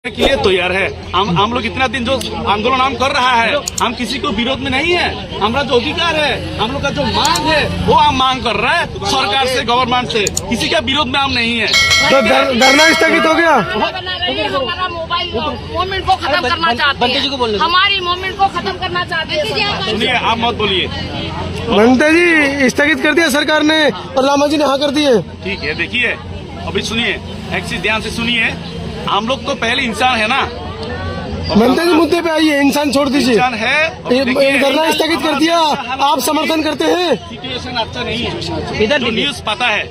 के लिए तैयार है। हम लोग इतना दिन जो आंदोलन हम कर रहा है, हम किसी को विरोध में नहीं है। हमारा जो अधिकार है, हम लोग का जो मांग है, वो हम मांग कर रहे हैं सरकार से, गवर्नमेंट से। किसी का विरोध में हम नहीं है। तो धरना स्थगित हो गया। हमारा मोबाइल मूवमेंट को खत्म करना चाहते हैं, हमारी मूवमेंट को खत्म करना चाहते हैं। सुनिए, आप मत बोलिए। मनते जी स्थगित कर दिया सरकार ने और लामा जी ने हाँ कर दिए। ठीक है, देखिए अभी सुनिए, एक चीज ध्यान से सुनिए। हम लोग तो पहले इंसान है ना। मनते जी मुद्दे पे आइए, इंसान छोड़ दीजिए। इंसान है, धरना स्थगित कर दिया, आप समर्थन करते हैं। सिचुएशन अच्छा नहीं है, इधर न्यूज पता है,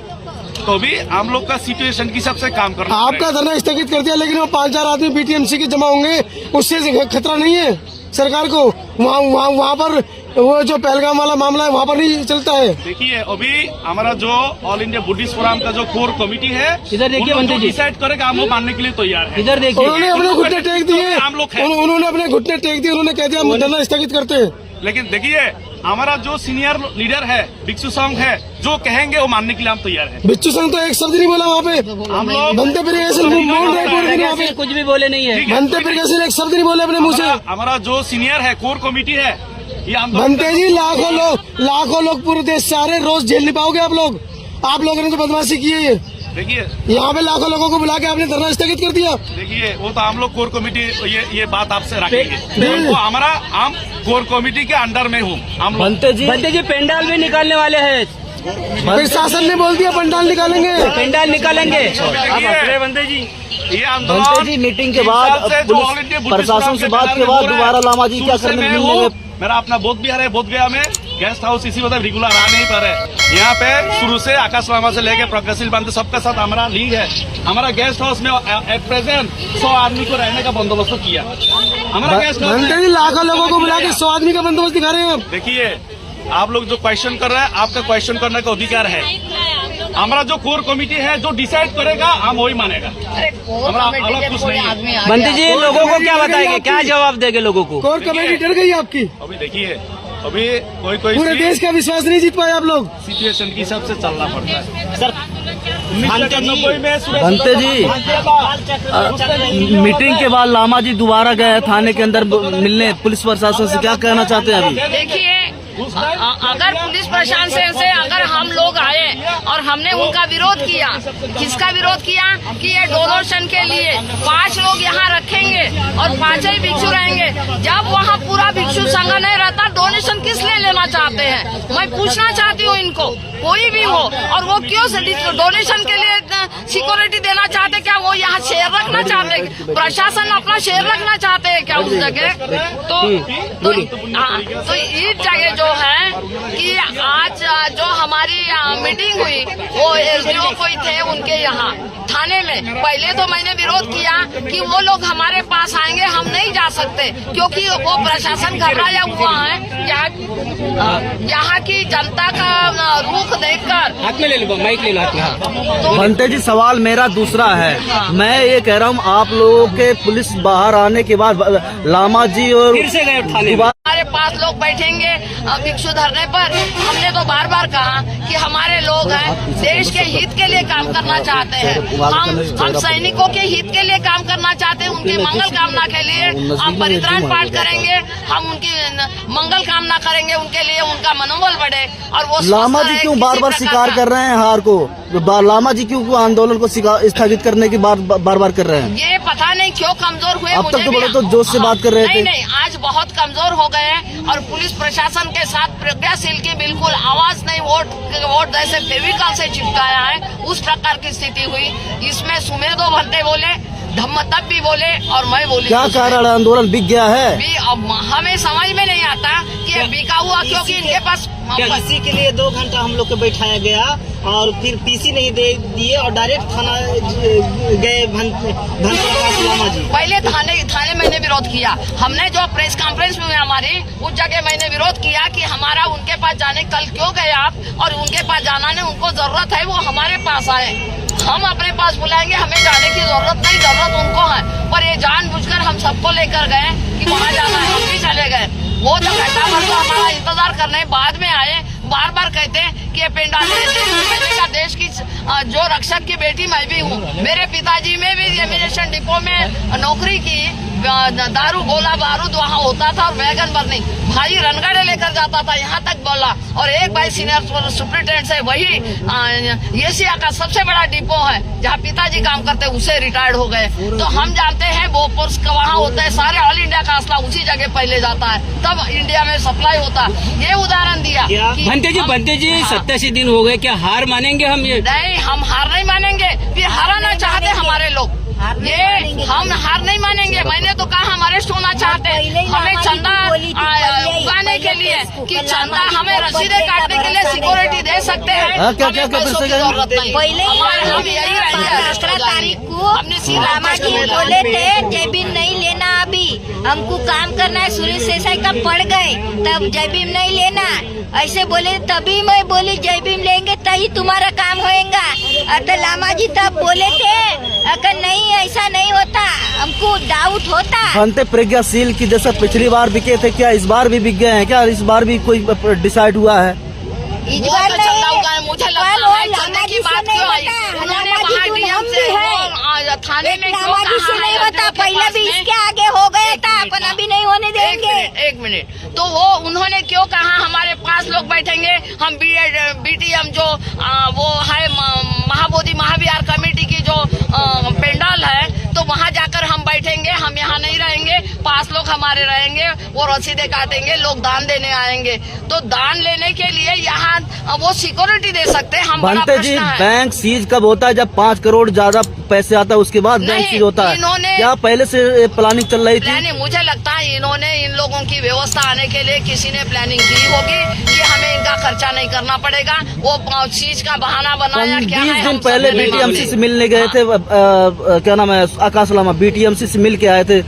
तो भी हम लोग का सिचुएशन के हिसाब से काम करना। आपका धरना स्थगित कर दिया, लेकिन वो 5,000 आदमी बीटीएमसी के जमा होंगे, उससे खतरा नहीं है सरकार को? वहाँ पर वो जो पहलगाम वाला मामला है, वहाँ पर नहीं चलता है। देखिए, अभी हमारा जो ऑल इंडिया बुद्धिस्ट फोरम का जो कोर कमेटी है, इधर देखिए, डिसाइड करेगा, हम वो मानने के लिए तैयार है। इधर देखिए, उन्होंने अपने घुटने टेक दिए, हम लोग उन्होंने अपने घुटने टेक दिए, उन्होंने कह दिया हम धरना स्थगित करते हैं। लेकिन देखिए, हमारा जो सीनियर लीडर है, भिक्षु संघ है, जो कहेंगे वो मानने के लिए हम तैयार है। भिक्षु संघ तो एक शब्द नहीं बोला वहाँ पे। हम लोग बनते फिर वहाँ पे कुछ भी बोले नहीं है। बनते फिर एक शब्द नहीं बोले अपने मुँह से। हमारा जो सीनियर है, कोर कमेटी है, ये बनते जी लाखों लोग पूरे देश से आ रहे, रोज झेल नहीं पाओगे आप लोग। आप लोगों ने तो बदमाशी की है। ये देखिए, यहाँ पे लाखों लोगों को बुला के आपने धरना स्थगित कर दिया। देखिए, वो तो हम लोग कोर कमेटी ये बात आपसे रखेंगे। वो हमारा, हम कोर कमेटी के अंडर में हूँ। हम बनते जी पेंडाल भी निकालने वाले हैं। प्रशासन ने बोल दिया पंडाल निकालेंगे, पेंडाल निकालेंगे। बंदे जी, ये आंदोलन बनते जी मीटिंग के बाद प्रशासन से बात के बाद दोबारा लामा जी क्या करने मिलेंगे? मेरा अपना बोध बिहार है, बोध गया में गेस्ट हाउस इसी मतलब रेगुलर आ नहीं पा रहे। यहाँ पे शुरू से आकाश लामा से लेके प्रगतिशील बंद सबके साथ हमारा लीग है। हमारा गेस्ट हाउस में एट प्रेजेंट 100 आदमी को रहने का बंदोबस्त किया। हमारा गेस्ट हाउस बनते जी लाखों लोगों को बुला के 100 आदमी का बंदोबस्त दिखा रहे हैं आप। देखिए, आप लोग जो क्वेश्चन कर रहे हैं, आपका क्वेश्चन करने का अधिकार है। हमारा जो कोर कमेटी है, जो डिसाइड करेगा, हम वही मानेगा। हमारा अलग कुछ नहीं है। बनते जी लोगों को क्या बताएंगे, क्या जवाब देंगे लोगों को? कोर कमेटी डर गई आपकी। अभी देखिए, अभी कोई पूरे देश का विश्वास नहीं जीत पाए आप लोग। सिचुएशन के हिसाब से चलना पड़ता है सर। 1990 में बनते जी मीटिंग के बाद लामा जी दोबारा गए थाने के अंदर मिलने पुलिस प्रशासन से, क्या कहना चाहते हैं अभी? देखिए, अगर पुलिस प्रशासन से अगर हम लोग आए और हमने उनका विरोध किया, किसका विरोध किया कि ये डोनेशन के लिए 5 लोग यहाँ रखेंगे और 5 ही भिक्षु रहेंगे। जब वहाँ पूरा भिक्षु संघ नहीं रहता, डोनेशन किस लिए लेना चाहते हैं? मैं पूछना चाहती हूँ इनको, कोई भी हो, और वो क्यों डोनेशन के लिए सिक्योरिटी देना चाहते? क्या वो यहाँ शेर रखना चाहते? प्रशासन अपना शेर रखना चाहते हैं क्या उस जगह? तो इस जगह जो है कि आज जो हमारी मीटिंग हुई, वो एसडीओ कोई थे उनके यहाँ थाने में। पहले तो मैंने विरोध किया कि वो लोग हमारे पास आएंगे, हम नहीं जा सकते, क्योंकि वो प्रशासन घबराया हुआ है। यहाँ की जनता का रुख देखकर। हाथ में ले लो, माइक ले लो हाथ में। बनते जी सवाल मेरा दूसरा है। मैं ये कह रहा हूँ, आप लोगों के पुलिस बाहर आने के बाद लामा जी और फिर से गए थाने। हमारे पास लोग बैठेंगे भिक्षु धरने पर। हमने तो बार बार कहा कि हमारे लोग हैं, देश के हित के लिए काम करना चाहते हैं। हम सैनिकों के हित के लिए काम करना चाहते हैं, उनके मंगल कामना के लिए हम परित्राण पाठ करेंगे, हम उनकी मंगल कामना करेंगे, उनके लिए उनका मनोबल बढ़े। और वो लामा जी क्यों बार बार स्वीकार कर रहे हैं हार को? लामा जी क्यों आंदोलन को स्थगित करने की बार बार कर रहे हैं? ये पता नहीं क्यों कमजोर हुए। अब तक तो बड़े तो जोश से बात कर रहे थे। नहीं, आज बहुत कमजोर हो गए और पुलिस प्रशासन के साथ प्रज्ञाशील की बिल्कुल आवाज नहीं, वोट जैसे फेविकॉल से चिपकाया है, उस प्रकार की स्थिति हुई। इसमें सुमेधो भट्टे बोले, धम्मतब भी बोले और मैं बोली। क्या कारण आंदोलन बिक गया है? अब हमें समझ में नहीं आता कि बिका हुआ, क्योंकि इनके पास पीसी के लिए 2 घंटा हम लोग को बैठाया गया और फिर पीसी नहीं दे दिए और डायरेक्ट थाना गए लामा जी। पहले थाने मैंने विरोध किया। हमने जो प्रेस कॉन्फ्रेंस में हमारी, उस जगह मैंने विरोध किया कि हमारा उनके पास जाने, कल क्यों गए आप? और उनके पास जाना नहीं, उनको जरूरत है, वो हमारे पास आए। हम अपने पास बुलाएंगे, हमें जाने की जरूरत नहीं, जरूरत उनको है। पर ये जानबूझकर हम सबको लेकर गए कि वहाँ जाना है, हम भी चले गए। वो तो घंटा भर तो हमारा इंतजार करने बाद में आए, बार बार कहते हैं कि ये पेंडाल मैंने कहा देश की जो रक्षक की बेटी मैं भी हूँ। मेरे पिताजी में भी एमिनेशन डिपो में नौकरी की, दारू गोला बारूद वहाँ होता था और वैगन बर्निंग भाई रनगाड़े लेकर जाता था, यहाँ तक बोला। और एक भाई सीनियर सुपरिटेंडेंट से वही एशिया का सबसे बड़ा डिपो है जहाँ पिताजी काम करते, उसे रिटायर्ड हो गए। तो हम जानते हैं वो फोर्स वहाँ होता है, सारे ऑल इंडिया का असला उसी जगह पहले जाता है, तब इंडिया में सप्लाई होता है। ये उदाहरण दिया। बनते जी 87 दिन हो गए, क्या हार मानेंगे हम? ये नहीं, हम हार नहीं मानेंगे। फिर हराना चाहते हमारे लोग, ये हम हार नहीं मानेंगे। मैंने तो कहा हम अरेस्ट होना चाहते हैं, हमें चंदा उगाने के लिए कि चंदा हमें रसीदें काटने के लिए सिक्योरिटी दे सकते हैं। क्या पैसों की जरूरत नहीं। पहले हम यही रहेंगे। 17 तारीख को रामा जी बोले थे जयभीम नहीं लेना, अभी हमको काम करना है, सुरेश देसाई का पड़ गए तब जयभीम नहीं लेना ऐसे बोले, तभी मैं बोली जयभीम लेंगे तभी तुम्हारा काम होएगा। तो लामा जी तब बोले थे अगर नहीं ऐसा नहीं होता, हमको डाउट होता। बनते प्रज्ञाशील की जैसा पिछली बार बिके थे, क्या इस बार भी बिक गए हैं? क्या इस बार भी कोई डिसाइड हुआ है? इस बार चंदा उगाए, मुझे लगता है चंदे की बात क्यों आई? उन्होंने वहाँ डीएम से थाने में क्यों कहा? नहीं होता, पहले भी इसके आगे हो गया था, अपन अभी नहीं होने देंगे। एक मिनट, तो वो उन्होंने क्यों कहा हमारे 5 लोग बैठेंगे, हम बीटीएम जो वो है महाबोधि महाविहार कमेटी की जो पेंडाल है, तो वहाँ जाकर हम बैठेंगे, हम यहाँ नहीं रहेंगे, 5 लोग हमारे रहेंगे, वो रसीदें काटेंगे, लोग दान देने आएंगे। तो दान लेने के लिए यहाँ वो सिक्योरिटी दे सकते हैं। हम बनते जी बैंक सीज कब होता है? जब 5 करोड़ ज्यादा पैसे आता है उसके बाद बैंक सीज होता है। क्या पहले से प्लानिंग चल रही थी? मुझे लगता है इन्होंने इन लोगों की व्यवस्था आने के लिए किसी ने प्लानिंग की होगी कि हमें इनका खर्चा नहीं करना पड़ेगा, वो चीज का बहाना बनाया। 20 दिन पहले बीटीएमसी से मिलने गए थे, क्या नाम है, आकाश लामा बीटीएमसी से मिल के आए थे।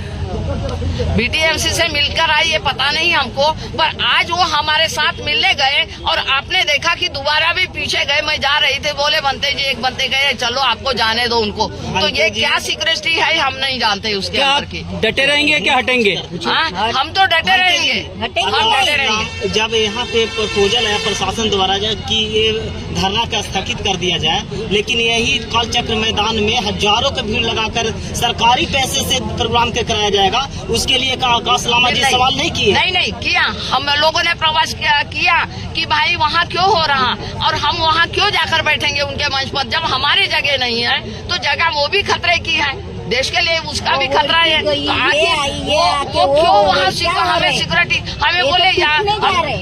बीटीएमसी से मिलकर आई ये पता नहीं हमको, पर आज वो हमारे साथ मिलने गए और आपने देखा कि दोबारा भी पीछे गए। मैं जा रही थी, बोले बनते जी एक बनते गए, चलो आपको जाने दो उनको। तो ये क्या सीक्रेसी है हम नहीं जानते उसके अंदर की। डटे रहेंगे क्या हटेंगे? हाँ, हम तो डटे रहेंगे, हम डटे रहेंगे। जब यहाँ पे प्रपोजल है प्रशासन द्वारा कि ये धरना का स्थगित कर दिया जाए, लेकिन यही काल चक्र मैदान में हजारों की भीड़ लगाकर सरकारी पैसे से प्रोग्राम के कराया जाएगा, उसके लिए आकाश लामा जी सवाल नहीं किए? नहीं किया। हम लोगों ने प्रवास किया कि भाई वहाँ क्यों हो रहा और हम वहाँ क्यों जाकर बैठेंगे उनके मंच पर, जब हमारी जगह नहीं है तो जगह वो भी खतरे की है, देश के लिए उसका भी खतरा है। तो वो क्यों वहाँ हमें सिक्योरिटी, हमें बोले यार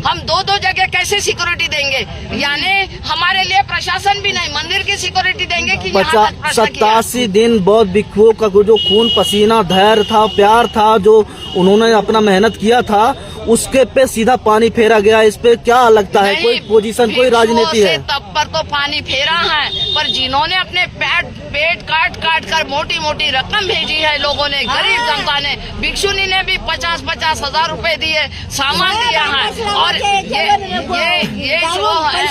हम 2 जगह कैसे सिक्योरिटी देंगे? यानी हमारे लिए प्रशासन भी नहीं, मंदिर की सिक्योरिटी देंगे कि 87 दिन बौद्ध भिक्षुओं का जो खून पसीना धैर्य था, प्यार था, जो उन्होंने अपना मेहनत किया था, उसके पे सीधा पानी फेरा गया। इस पे क्या लगता है, कोई पोजीशन, कोई राजनीति है? तब पर तो पानी फेरा है, पर जिन्होंने अपने पेट काट कर मोटी मोटी रकम भेजी है लोगों ने, गरीब जनता ने, भिक्षुनी ने भी 50-50 हजार रुपए दिए, सामान दिया है। और ये जो है,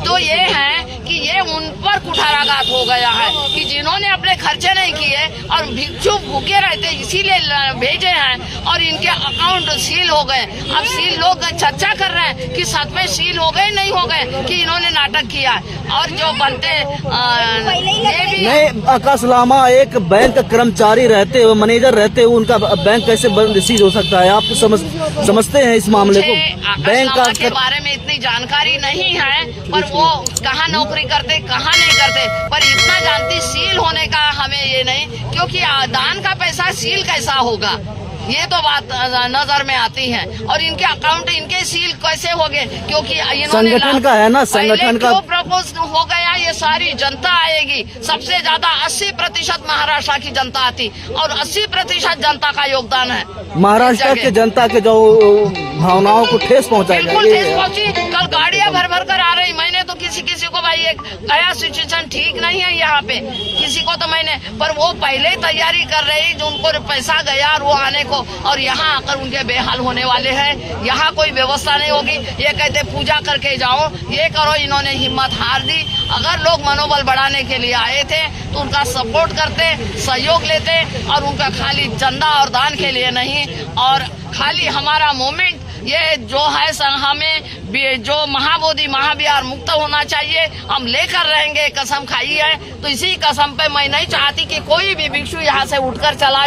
तो ये है कि ये उन पर कुठाराघात हो गया है कि जिन्होंने अपने खर्चे नहीं किए और भिक्षु भूखे रहते इसीलिए भेजे हैं और इनके अकाउंट सील हो गए। अब सील लोग चर्चा कर रहे हैं कि सच में सील हो गए नहीं हो गए, कि इन्होंने नाटक किया। और जो बनते नहीं, आकाश लामा एक बैंक कर्मचारी रहते हो, मैनेजर रहते हो, उनका बैंक कैसे सीज हो सकता है? आप समझते हैं इस मामले को? बैंक के बारे में इतनी जानकारी नहीं है, पर वो कहाँ नौकरी करते कहाँ नहीं करते, पर इतना जानती सील होने का हमें ये नहीं, क्योंकि दान का पैसा सील कैसा होगा ये तो बात नजर में आती है। और इनके अकाउंट इनके सील कैसे हो गए? क्योंकि संगठन का है ना, संगठन का प्रपोज हो गया, ये सारी जनता आएगी। सबसे ज्यादा 80% महाराष्ट्र की जनता आती और 80% जनता का योगदान है। महाराष्ट्र के जनता के जो भावनाओं को ठेस पहुंचाई, बिल्कुल ठेस पहुंची। कल गाड़ियां भर कर आ रही, मैंने तो किसी को भाई एक गया सिचुएशन ठीक नहीं है यहाँ पे, किसी को तो मैंने, पर वो पहले ही तैयारी कर रही, जो उनको पैसा गया और वो आने को, और यहाँ आकर उनके बेहाल होने वाले हैं। यहाँ कोई व्यवस्था नहीं होगी, ये कहते पूजा करके जाओ, ये करो। इन्होंने हिम्मत हार दी। अगर लोग मनोबल बढ़ाने के लिए आए थे तो उनका सपोर्ट करते, सहयोग लेते, और उनका खाली चंदा और दान के लिए नहीं, और खाली हमारा मूवमेंट ये जो है हमें जो महाबोधि महाविहार मुक्त होना चाहिए, हम लेकर रहेंगे, कसम खाई है। तो इसी कसम पे मैं नहीं चाहती कि कोई भी भिक्षु यहाँ से उठकर चला